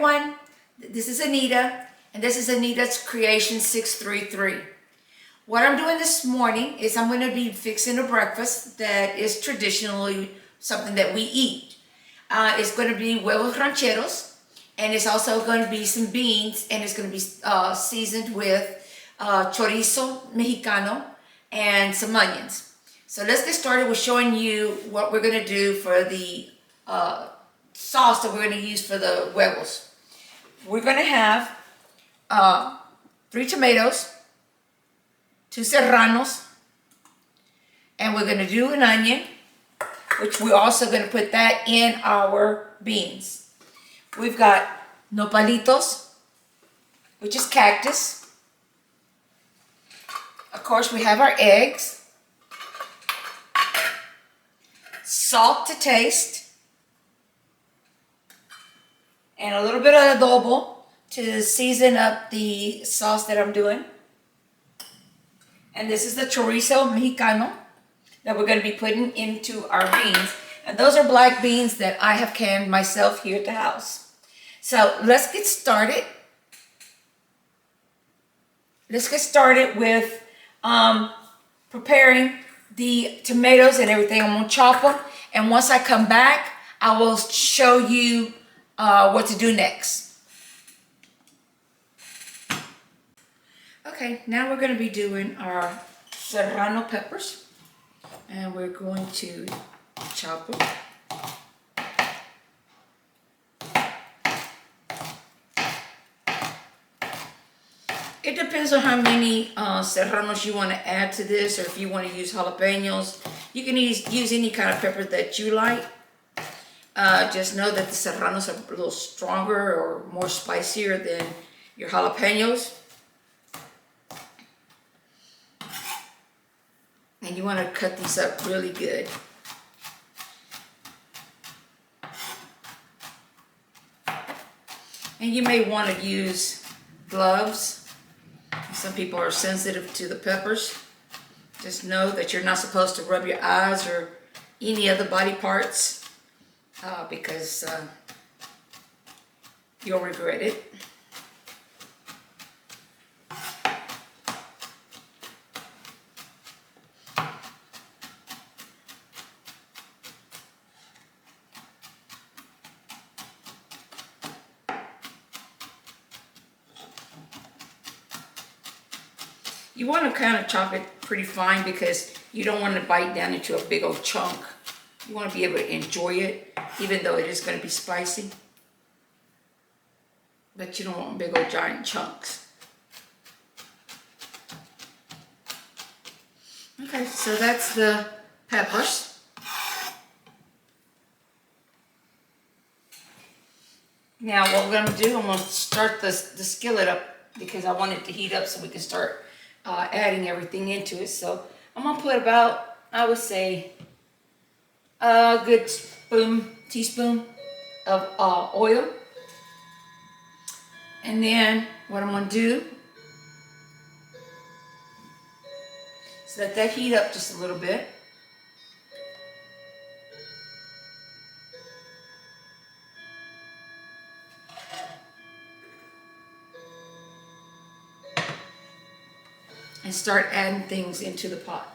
everyone, this is Anita, and this is Anita's Creation 633. What I'm doing this morning is I'm going to be fixing a breakfast that is traditionally something that we eat. It's going to be Huevos Rancheros, and it's also going to be some beans, and it's going to be seasoned with chorizo mexicano and some onions. So let's get started with showing you what we're going to do for the sauce that we're going to use for the huevos. We're going to have 3 tomatoes, 2 serranos, and we're going to do an onion, which we're also going to put that in our beans. We've got nopalitos, which is cactus. Of course, we have our eggs, salt to taste, and a little bit of adobo to season up the sauce that I'm doing. And this is the chorizo mexicano that we're going to be putting into our beans. And those are black beans that I have canned myself here at the house. So let's get started. Let's get started with preparing the tomatoes and everything. I'm going to chop them. And once I come back, I will show you what to do next. Okay, now we're going to be doing our serrano peppers, and we're going to chop them. It depends on how many serranos you want to add to this, or if you want to use jalapenos. You can use any kind of pepper that you like. Just know that the serranos are a little stronger or more spicier than your jalapenos. And you want to cut these up really good. And you may want to use gloves. Some people are sensitive to the peppers. Just know that you're not supposed to rub your eyes or any other body parts because you'll regret it. You want to kind of chop it pretty fine because you don't want to bite down into a big old chunk. You want to be able to enjoy it, even though it is going to be spicy. But you don't want big old giant chunks. Okay, so that's the peppers. Now what we're going to do, I'm going to start the skillet up because I want it to heat up so we can start adding everything into it. So I'm going to put about, I would say, a good teaspoon of oil. And then what I'm going to do is let that heat up just a little bit. And start adding things into the pot.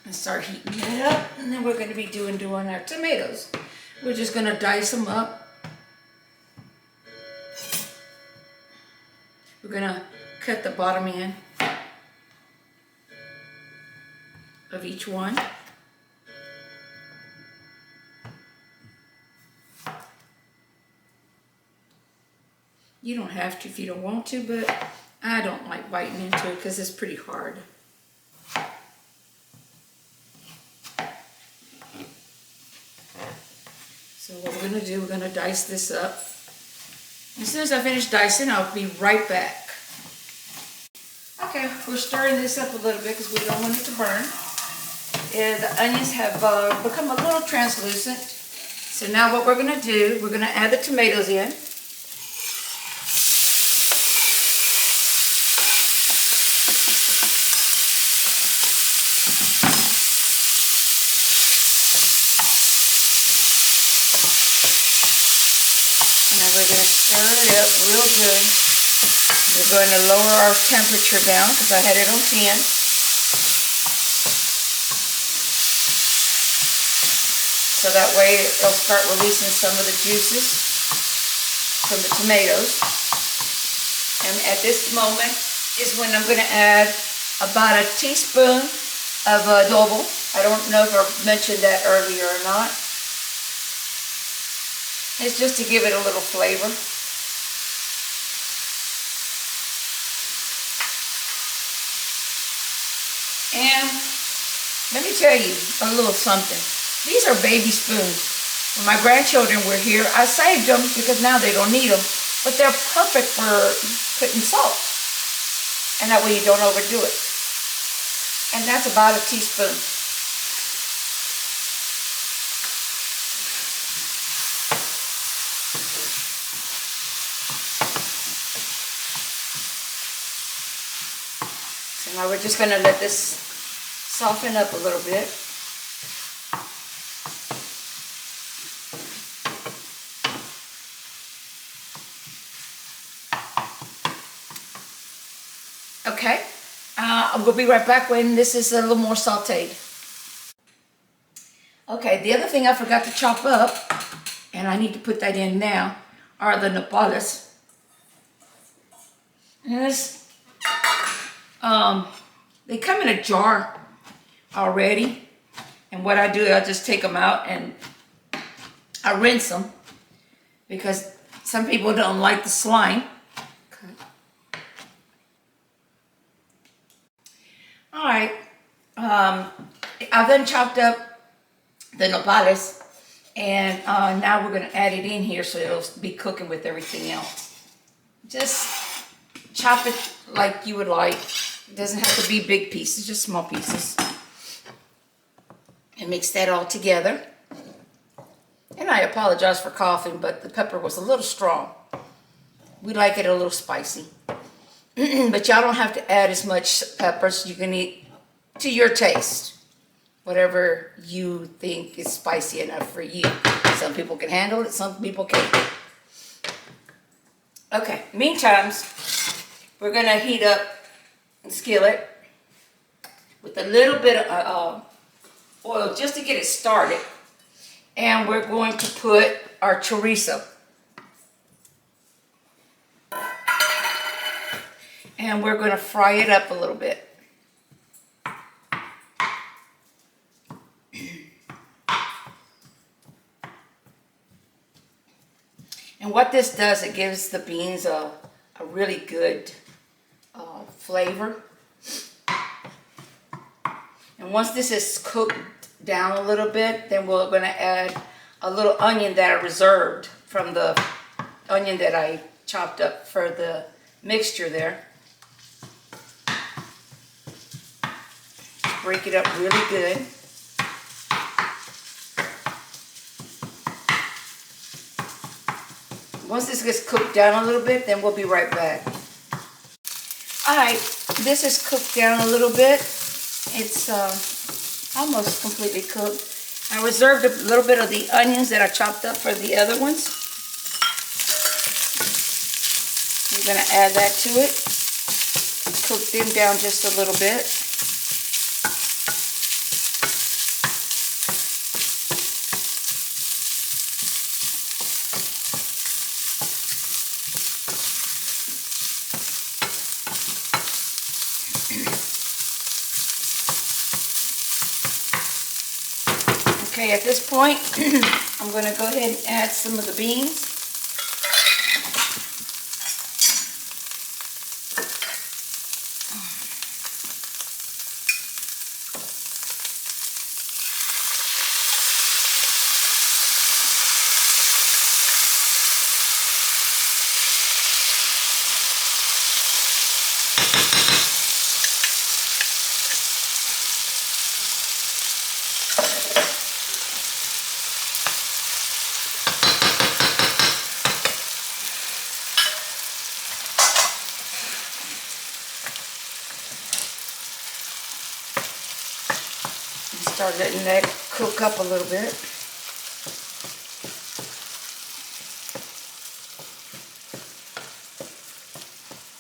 And start heating it up, and then we're going to be doing our tomatoes. We're just going to dice them up. We're going to cut the bottom end of each one. You don't have to if you don't want to, but I don't like biting into it because it's pretty hard. So what we're going to do, we're going to dice this up. As soon as I finish dicing, I'll be right back. Okay, we're stirring this up a little bit because we don't want it to burn. The onions have become a little translucent, So now what we're going to do, we're going to add the tomatoes in. Now we're going to stir it up real good. We're going to lower our temperature down because I had it on 10. So that way it'll start releasing some of the juices from the tomatoes. And at this moment is when I'm going to add about a teaspoon of adobo. I don't know if I mentioned that earlier or not. It's just to give it a little flavor. And let me tell you a little something. These are baby spoons. When my grandchildren were here, I saved them because now they don't need them. But they're perfect for putting salt. And that way you don't overdo it. And that's about a teaspoon. So now we're just going to let this soften up a little bit. Okay, we'll be right back when this is a little more sauteed. Okay, the other thing I forgot to chop up, and I need to put that in now, are the nopales. And this, they come in a jar already, and what I do is I just take them out and I rinse them because some people don't like the slime. Alright, I've then chopped up the nopales, and now we're going to add it in here so it'll be cooking with everything else. Just chop it like you would like. It doesn't have to be big pieces, just small pieces. And mix that all together. And I apologize for coughing, but the pepper was a little strong. We like it a little spicy. But y'all don't have to add as much peppers. You can eat to your taste. Whatever you think is spicy enough for you. Some people can handle it, some people can't. Okay, meantime, we're going to heat up the skillet with a little bit of oil just to get it started. And we're going to put our chorizo. And we're going to fry it up a little bit. And what this does, it gives the beans a really good flavor. And once this is cooked down a little bit, then we're going to add a little onion that I reserved from the onion that I chopped up for the mixture there. Break it up really good. Once this gets cooked down a little bit, then we'll be right back. Alright, this is cooked down a little bit. It's almost completely cooked. I reserved a little bit of the onions that I chopped up for the other ones. I'm going to add that to it. Cook them down just a little bit. Okay, at this point, I'm going to go ahead and add some of the beans. Start letting that cook up a little bit.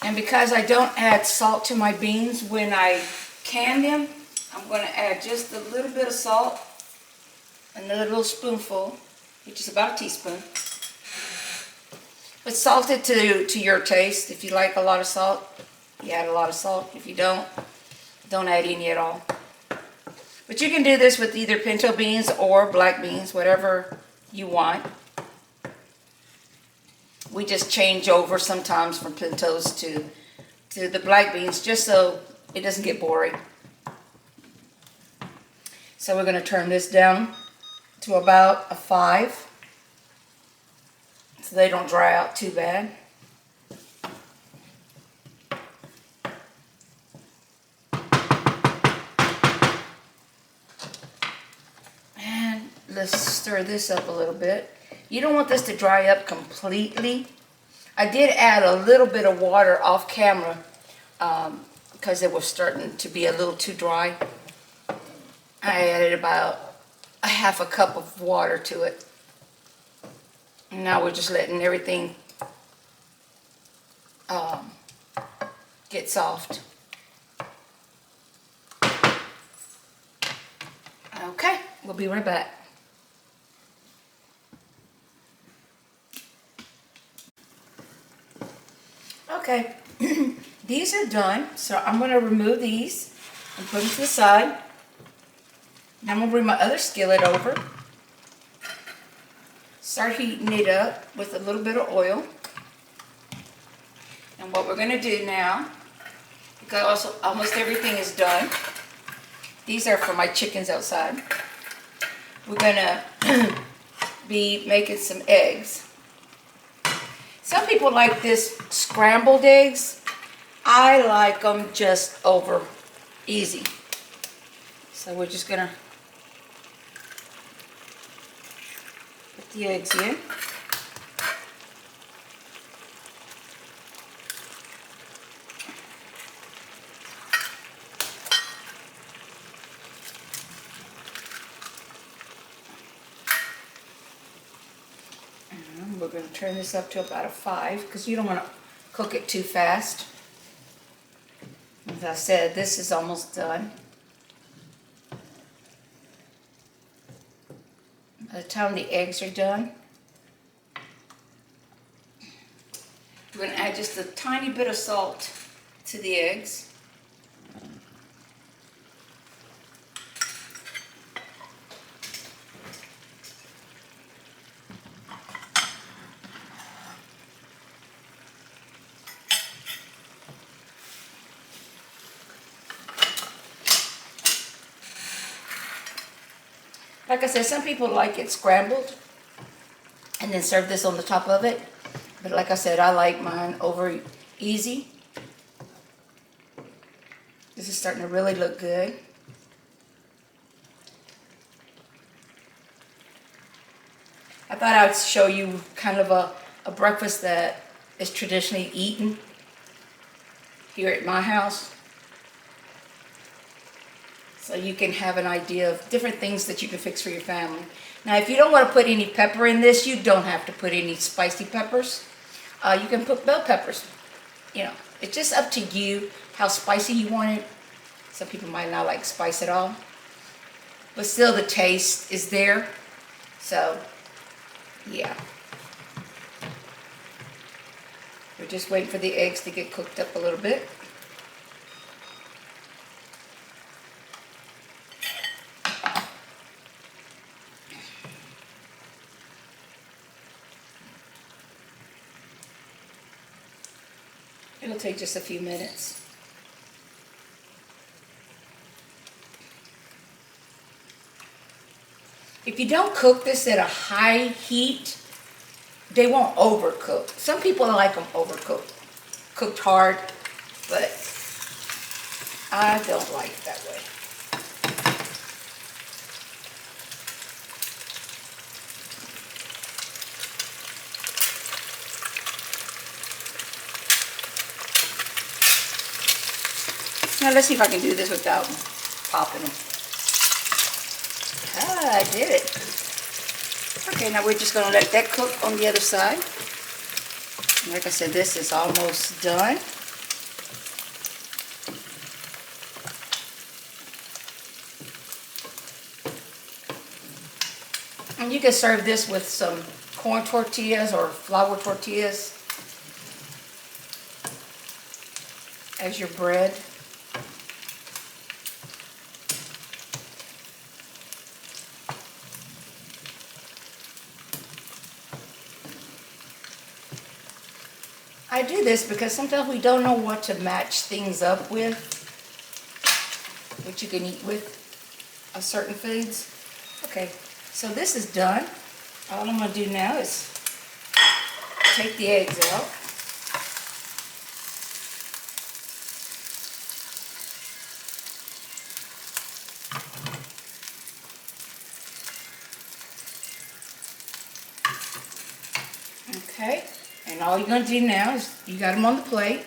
And because I don't add salt to my beans when I can them, I'm going to add just a little bit of salt, another little spoonful, which is about a teaspoon. But salt it to your taste. If you like a lot of salt, you add a lot of salt. If you don't add any at all. But you can do this with either pinto beans or black beans, whatever you want. We just change over sometimes from pintos to the black beans just so it doesn't get boring. So we're going to turn this down to about a 5 so they don't dry out too bad. And let's stir this up a little bit. You don't want this to dry up completely. I did add a little bit of water off camera because it was starting to be a little too dry. I added about a half a cup of water to it. And now we're just letting everything get soft. Okay, we'll be right back. Okay, these are done, so I'm going to remove these and put them to the side. Now I'm going to bring my other skillet over. Start heating it up with a little bit of oil. And what we're going to do now, because almost everything is done, these are for my chickens outside. We're going to be making some eggs. Some people like this scrambled eggs. I like them just over easy. So we're just going to put the eggs in. We're going to turn this up to about a 5 because you don't want to cook it too fast. As I said, this is almost done. By the time the eggs are done, we're going to add just a tiny bit of salt to the eggs. Like I said, some people like it scrambled and then serve this on the top of it. But like I said, I like mine over easy. This is starting to really look good. I thought I would show you kind of a breakfast that is traditionally eaten here at my house. So you can have an idea of different things that you can fix for your family. Now, if you don't want to put any pepper in this, you don't have to put any spicy peppers. You can put bell peppers. You know, it's just up to you how spicy you want it. Some people might not like spice at all. But still, the taste is there. So, yeah. We're just waiting for the eggs to get cooked up a little bit. It'll take just a few minutes. If you don't cook this at a high heat, they won't overcook. Some people like them overcooked, cooked hard, but I don't like it that way. Now let's see if I can do this without popping them. I did it. Okay, now we're just going to let that cook on the other side. Like I said, this is almost done. And you can serve this with some corn tortillas or flour tortillas as your bread. I do this because sometimes we don't know what to match things up with, what you can eat with certain foods. Okay, so this is done. All I'm going to do now is take the eggs out. Okay, and all you're going to do now is you got them on the plate.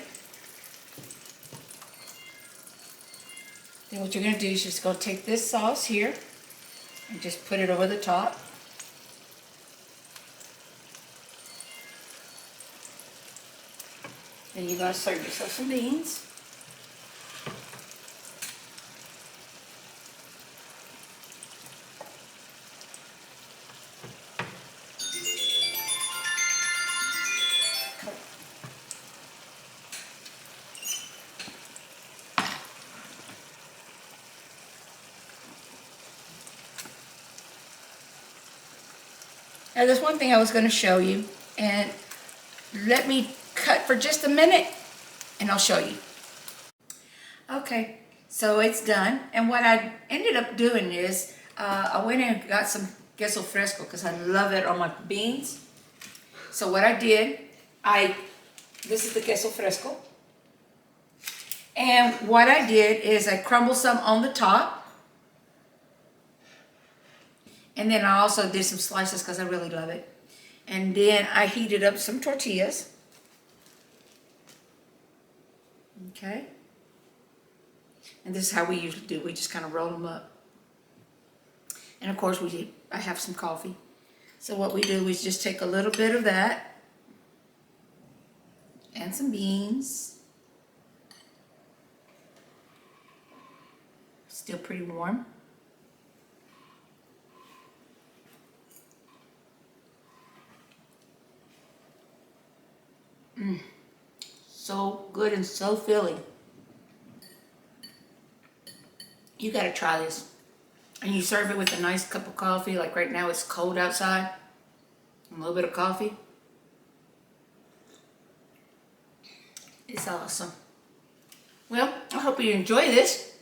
Then what you're going to do is just going to take this sauce here and just put it over the top. Then you're going to serve yourself some beans. Now there's one thing I was going to show you, and let me cut for just a minute and I'll show you. Okay, so it's done, and what I ended up doing is I went and got some queso fresco because I love it on my beans. So what I did, this is the queso fresco, and what I did is I crumbled some on the top. And then I also did some slices because I really love it. And then I heated up some tortillas. Okay. And this is how we usually do. We just kind of roll them up. And of course I have some coffee. So what we do is just take a little bit of that. And some beans. Still pretty warm. So good and so filling. You gotta try this. And you serve it with a nice cup of coffee, like right now it's cold outside. A little bit of coffee. It's awesome. Well, I hope you enjoy this.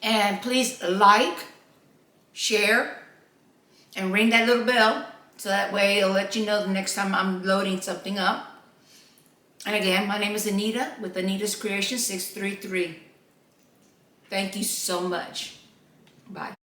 And please like, share, and ring that little bell. So that way it'll let you know the next time I'm loading something up. And again, my name is Anita with Anita's Creation 633. Thank you so much. Bye.